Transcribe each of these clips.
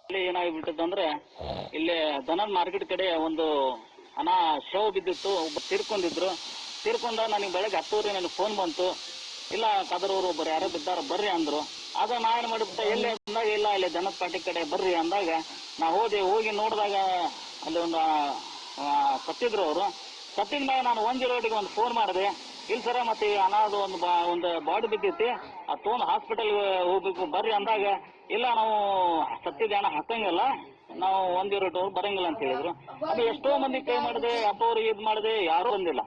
ಇಲ್ಲಿ ಏನಾಗ್ಬಿಟ್ಟದಂದ್ರೆ ಇಲ್ಲಿ ದನದ ಮಾರ್ಕೆಟ್ ಕಡೆ ಒಂದು ಹಣ ಶವ ಬಿದ್ದಿತ್ತು. ಒಬ್ಬ ತೀರ್ಕೊಂಡ ನನಗೆ ಬೆಳಗ್ಗೆ 10 ನನಗೆ ಫೋನ್ ಬಂತು. ಇಲ್ಲ ಕದರವರು ಒಬ್ಬರು ಯಾರೋ ಬಿದ್ದಾರ ಬರ್ರಿ ಅಂದ್ರು. ಆಗ ನಾ ಏನು ಮಾಡಿಬಿಟ್ಟೆ, ಎಲ್ಲಿ ಅಂದಾಗ ಇಲ್ಲ ಇಲ್ಲಿ ದನದ ಪಾಟಿ ಕಡೆ ಬರ್ರಿ ಅಂದಾಗ ನಾ ಹೋಗಿ ನೋಡಿದಾಗ ಅಲ್ಲಿ ಒಂದು ಸತ್ತಿದ್ರು ಅವರು. ಸತ್ತಿದ ಮೇಲೆ ನಾನು 108ಗೆ ಒಂದು ಫೋನ್ ಮಾಡಿದೆ. ಇಲ್ಲ ಸರ ಮತ್ತೆ ಅನಾದು ಒಂದು ಬಾಡಿ ಬಿದ್ದೈತಿ, ಅದು ತೊಗೊಂಡು ಹಾಸ್ಪಿಟಲ್ಗೆ ಹೋಗ್ಬೇಕು ಬರ್ರಿ ಅಂದಾಗ ಇಲ್ಲ ನಾವು ಸತ್ತಿದ ಹಣ ಹಾಕಂಗಿಲ್ಲ, ನಾವು 108 ಬರಂಗಿಲ್ಲ ಅಂತ ಹೇಳಿದ್ರು. ಅದು ಎಷ್ಟೋ ಮಂದಿ ಕೈ ಮಾಡಿದೆ, ಅಪ್ಪವ್ರಿಗೆ ಇದು ಮಾಡಿದೆ, ಯಾರೂ ಬಂದಿಲ್ಲ.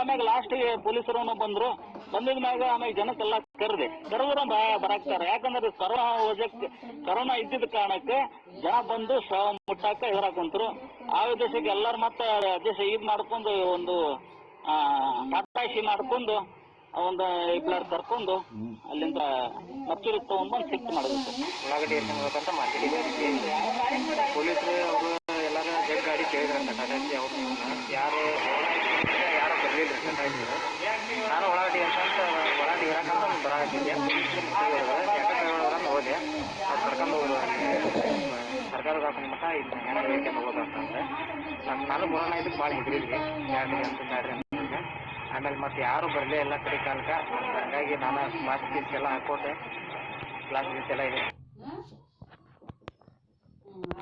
ಆಮ್ಯಾಗ ಲಾಸ್ಟಿಗೆ ಪೊಲೀಸರು ಬಂದ್ರು. ಬಂದಿದ ಮ್ಯಾಗ ಆಮ್ಯಾಗ ಜನಕ್ಕೆಲ್ಲ ಕರೆದ್ರು ಬರಾಕ್ತಾರೆ. ಯಾಕಂದ್ರೆ ಕರೋನಾ ಇದ್ದಿದ್ದ ಕಾರಣಕ್ಕೆ ಜನ ಬಂದು ಶವ ಮುಟ್ಟಾಕ ಎದುರಾಕುಂತರು. ಆ ಉದ್ದೇಶಕ್ಕೆ ಎಲ್ಲಾರು ಮತ್ತೆ ಅಡ್ಜಸ್ಟ್ ಇದು ಮಾಡ್ಕೊಂಡು ಒಂದು ಟಾಟಾಶಿ ಮಾಡ್ಕೊಂಡು ಒಂದು ಇಬ್ಬರು ಕರ್ಕೊಂಡು ಅಲ್ಲಿಂದ ಮತ್ತೂರು ತಗೊಂಡ್ಬಂದು ಶಿಫ್ಟ್ ಮಾಡಬೇಕು. ಉಳ್ಳಾಗಡ್ಡಿ ಎಷ್ಟಂತ ಮಾತಾಡಿದ್ವಿ. ಪೊಲೀಸರು ಅವರು ಎಲ್ಲಾರು ಜಗ್ ಗಾಡಿ ಕೇಳಿದ್ರಂತ ಟಾಟಾಶಿ ಅವ್ರು ಯಾರು ಬರಲಿಲ್ಲ ಟಾಟಾಶಿ. ನಾನು ಉಳ್ಳಾಗಡ್ಡಿ ಅಂತ ಉಳ್ಳಾಗಡ್ಡಿ ಇರಾಕಂತ ಒಂದು ಬರಾಕತ್ತಿದ್ದೆ. ಯಾಕಂದ್ರೆ ಹೋದೆ ಅದು ಕರ್ಕೊಂಡು ಹೋದ್ರು ಸರ್ಕಾರದ ಹಾಕೊಂಡ್ ಮಟ್ಟ ಇದು ಹೆಂಗೆ ಹೋಗೋದಂತಂದ್ರೆ ನಾನು ಬರೋಣ ಇದಕ್ಕೆ ಭಾಳ ಹೆದರಿದ್ವಿ. ಬ್ಯಾಡ್ರಿ ಅಂತಂದ್ರೆ ಆಮೇಲೆ ಮತ್ತೆ ಯಾರು ಬರಲೇ ಎಲ್ಲ ಕಡೆ ಕಾಲಕ್ಕೆ. ಹಾಗಾಗಿ ನಾನು ಮಾಸ್ಕ್ ಎಲ್ಲ ಹಾಕೊಟ್ಟೆ, ಗ್ಲಾಸ್ ಎಲ್ಲ ಇದೆ.